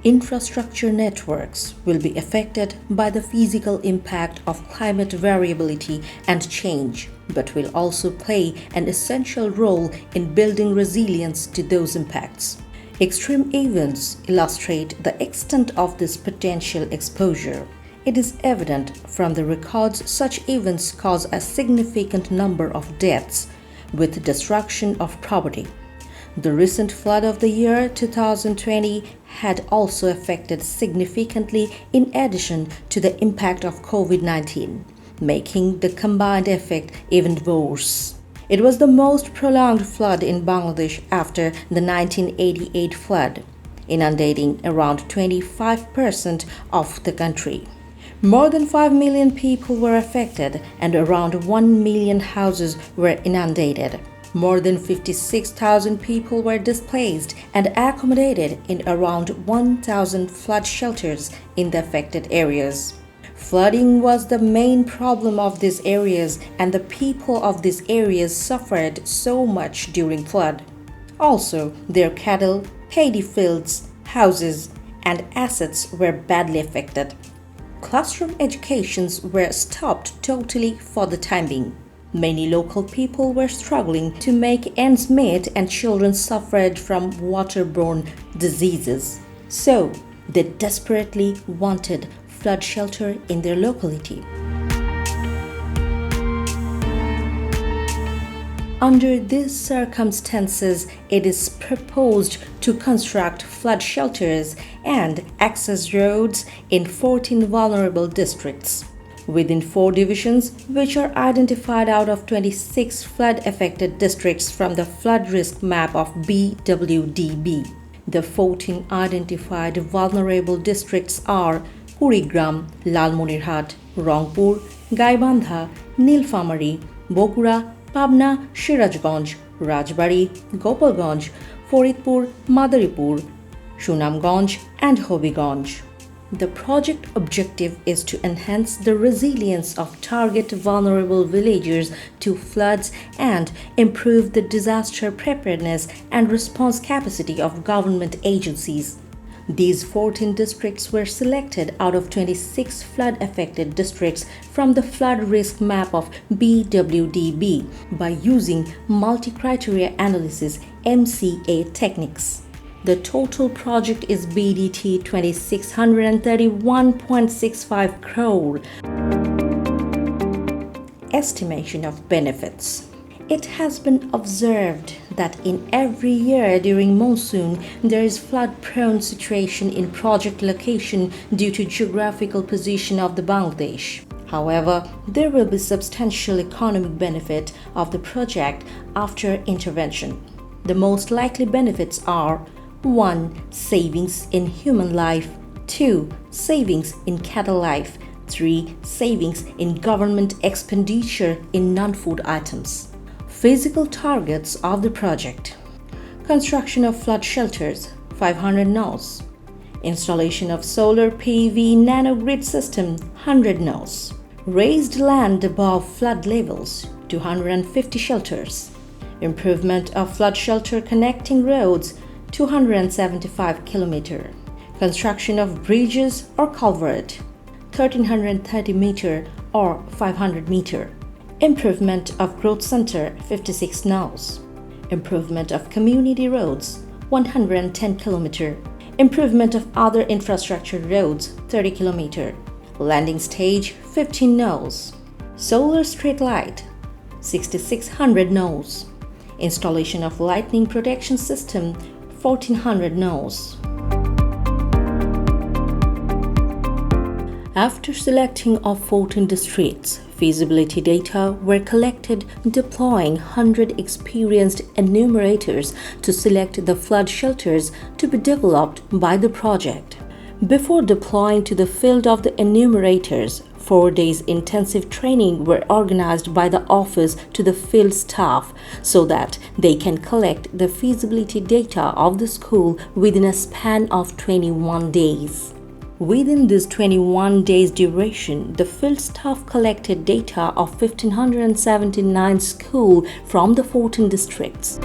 Infrastructure networks will be affected by the physical impact of climate variability and change, but will also play an essential role in building resilience to those impacts. Extreme events illustrate the extent of this potential exposure. It is evident from the records such events cause a significant number of deaths, with destruction of property. The recent flood of the year 2020 had also affected significantly in addition to the impact of COVID-19, making the combined effect even worse. It was the most prolonged flood in Bangladesh after the 1988 flood, inundating around 25% of the country. More than 5 million people were affected and around 1 million houses were inundated. More than 56,000 people were displaced and accommodated in around 1,000 flood shelters in the affected areas. Flooding was the main problem of these areas, and the people of these areas suffered so much during flood. Also, their cattle, paddy fields, houses, and assets were badly affected. Classroom educations were stopped totally for the time being. Many local people were struggling to make ends meet, and children suffered from waterborne diseases. So, they desperately wanted flood shelter in their locality. Under these circumstances, it is proposed to construct flood shelters and access roads in 14 vulnerable districts within 4 divisions, which are identified out of 26 flood-affected districts from the flood risk map of BWDB. The 14 identified vulnerable districts are Kurigram, Lalmonirhat, Rangpur, Gaibandha, Nilphamari, Bogura, Pabna, Sirajganj, Rajbari, Gopalganj, Faridpur, Madaripur, Sunamganj, and Hobiganj. The project objective is to enhance the resilience of target vulnerable villages to floods and improve the disaster preparedness and response capacity of government agencies. These 14 districts were selected out of 26 flood-affected districts from the flood risk map of BWDB by using multi-criteria analysis (MCA) techniques. The total project is BDT 2631.65 crore. Estimation of benefits. It has been observed that in every year during monsoon, there is flood-prone situation in project location due to geographical position of the Bangladesh. However, there will be substantial economic benefit of the project after intervention. The most likely benefits are 1. Savings in human life. 2. Savings in cattle life. 3. Savings in government expenditure in non-food items. Physical targets of the project: construction of flood shelters 500 naus, installation of solar PV nanogrid system 100 naus, raised land above flood levels 250 shelters, improvement of flood shelter connecting roads 275 km, construction of bridges or culvert 1330 meter or 500 meter, improvement of growth center 56 naus, improvement of community roads 110 km, improvement of other infrastructure roads 30 km, landing stage 15 naus, solar street light 6600 naus, installation of lightning protection system 1400 naus. After selecting of 14 districts, feasibility data were collected deploying 100 experienced enumerators to select the flood shelters to be developed by the project. Before deploying to the field of the enumerators, 4 days intensive training were organized by the office to the field staff so that they can collect the feasibility data of the school within a span of 21 days. Within this 21 days duration, the field staff collected data of 1,579 schools from the 14 districts.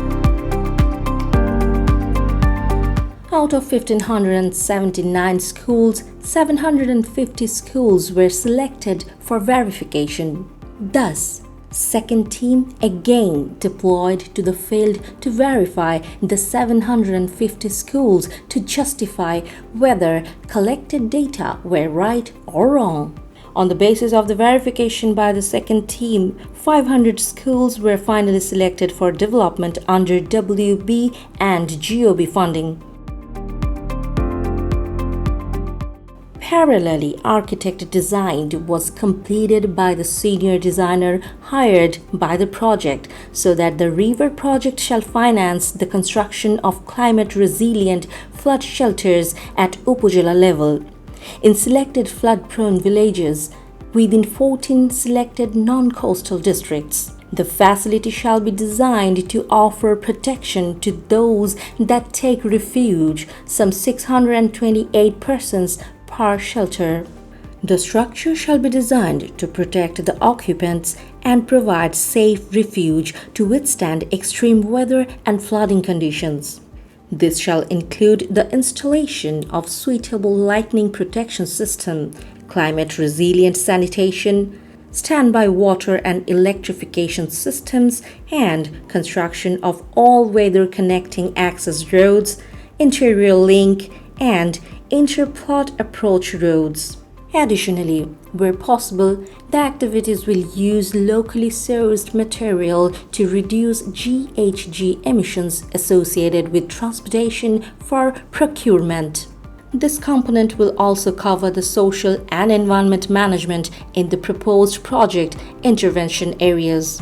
Out of 1,579 schools, 750 schools were selected for verification. Thus, second team again deployed to the field to verify the 750 schools to justify whether collected data were right or wrong. On the basis of the verification by the second team, 500 schools were finally selected for development under WB and GOB funding. Parallelly, architect design was completed by the senior designer hired by the project so that the river project shall finance the construction of climate-resilient flood shelters at Upazila level in selected flood-prone villages within 14 selected non-coastal districts. The facility shall be designed to offer protection to those that take refuge, some 628 persons per shelter. The structure shall be designed to protect the occupants and provide safe refuge to withstand extreme weather and flooding conditions. This shall include the installation of suitable lightning protection system, climate-resilient sanitation, standby water and electrification systems, and construction of all-weather connecting access roads, interior link, and interplot approach roads. Additionally, where possible, the activities will use locally sourced material to reduce GHG emissions associated with transportation for procurement. This component will also cover the social and environment management in the proposed project intervention areas.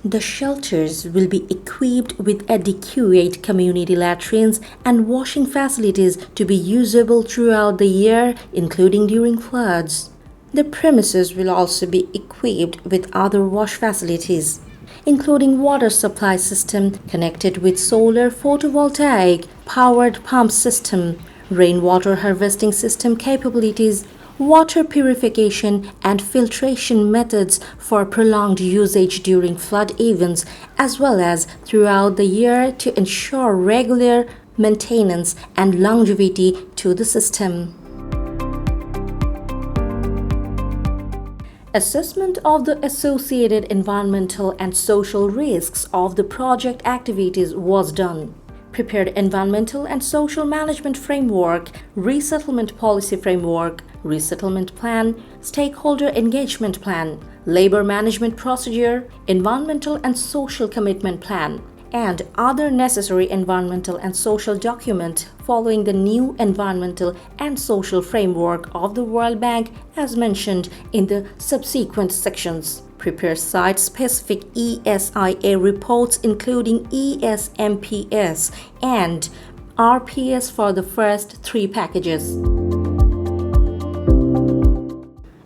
The shelters will be equipped with adequate community latrines and washing facilities to be usable throughout the year, including during floods. The premises will also be equipped with other wash facilities, including water supply system connected with solar photovoltaic powered pump system, rainwater harvesting system capabilities, water purification and filtration methods for prolonged usage during flood events as well as throughout the year to ensure regular maintenance and longevity to the system. Assessment of the associated environmental and social risks of the project activities was done. Prepared environmental and social management framework, resettlement policy framework, resettlement plan, stakeholder engagement plan, labor management procedure, environmental and social commitment plan, and other necessary environmental and social document following the new environmental and social framework of the World Bank as mentioned in the subsequent sections. Prepare site-specific ESIA reports including ESMPS and RPS for the first 3 packages.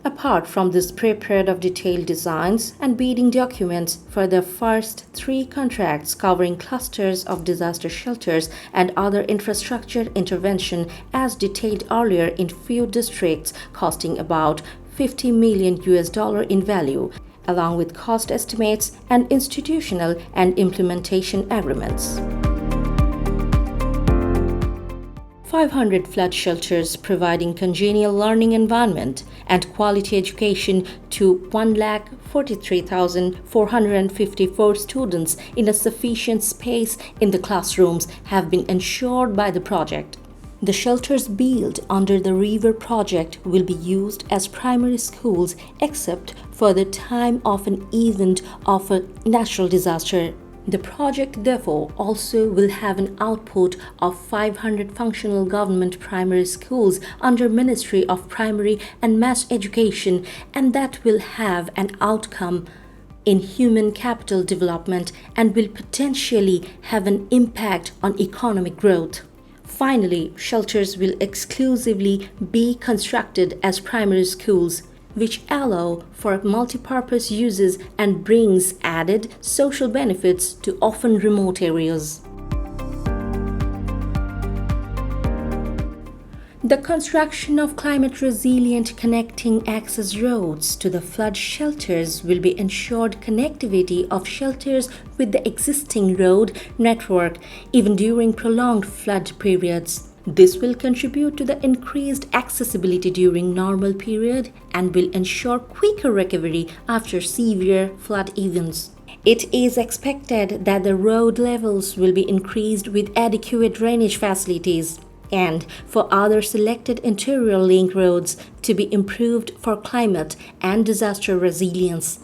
Apart from this prepared of detailed designs and bidding documents for the first 3 contracts covering clusters of disaster shelters and other infrastructure intervention as detailed earlier in few districts costing about $50 million in value, along with cost estimates and institutional and implementation agreements. 500 flood shelters providing congenial learning environment and quality education to 143,454 students in a sufficient space in the classrooms have been ensured by the project. The shelters built under the river project will be used as primary schools except for the time of an event of a natural disaster. The project therefore also will have an output of 500 functional government primary schools under Ministry of Primary and Mass Education, and that will have an outcome in human capital development and will potentially have an impact on economic growth. Finally, shelters will exclusively be constructed as primary schools, which allow for multipurpose uses and brings added social benefits to often remote areas. The construction of climate-resilient connecting access roads to the flood shelters will be ensured connectivity of shelters with the existing road network even during prolonged flood periods. This will contribute to the increased accessibility during normal period and will ensure quicker recovery after severe flood events. It is expected that the road levels will be increased with adequate drainage facilities and for other selected interior link roads to be improved for climate and disaster resilience.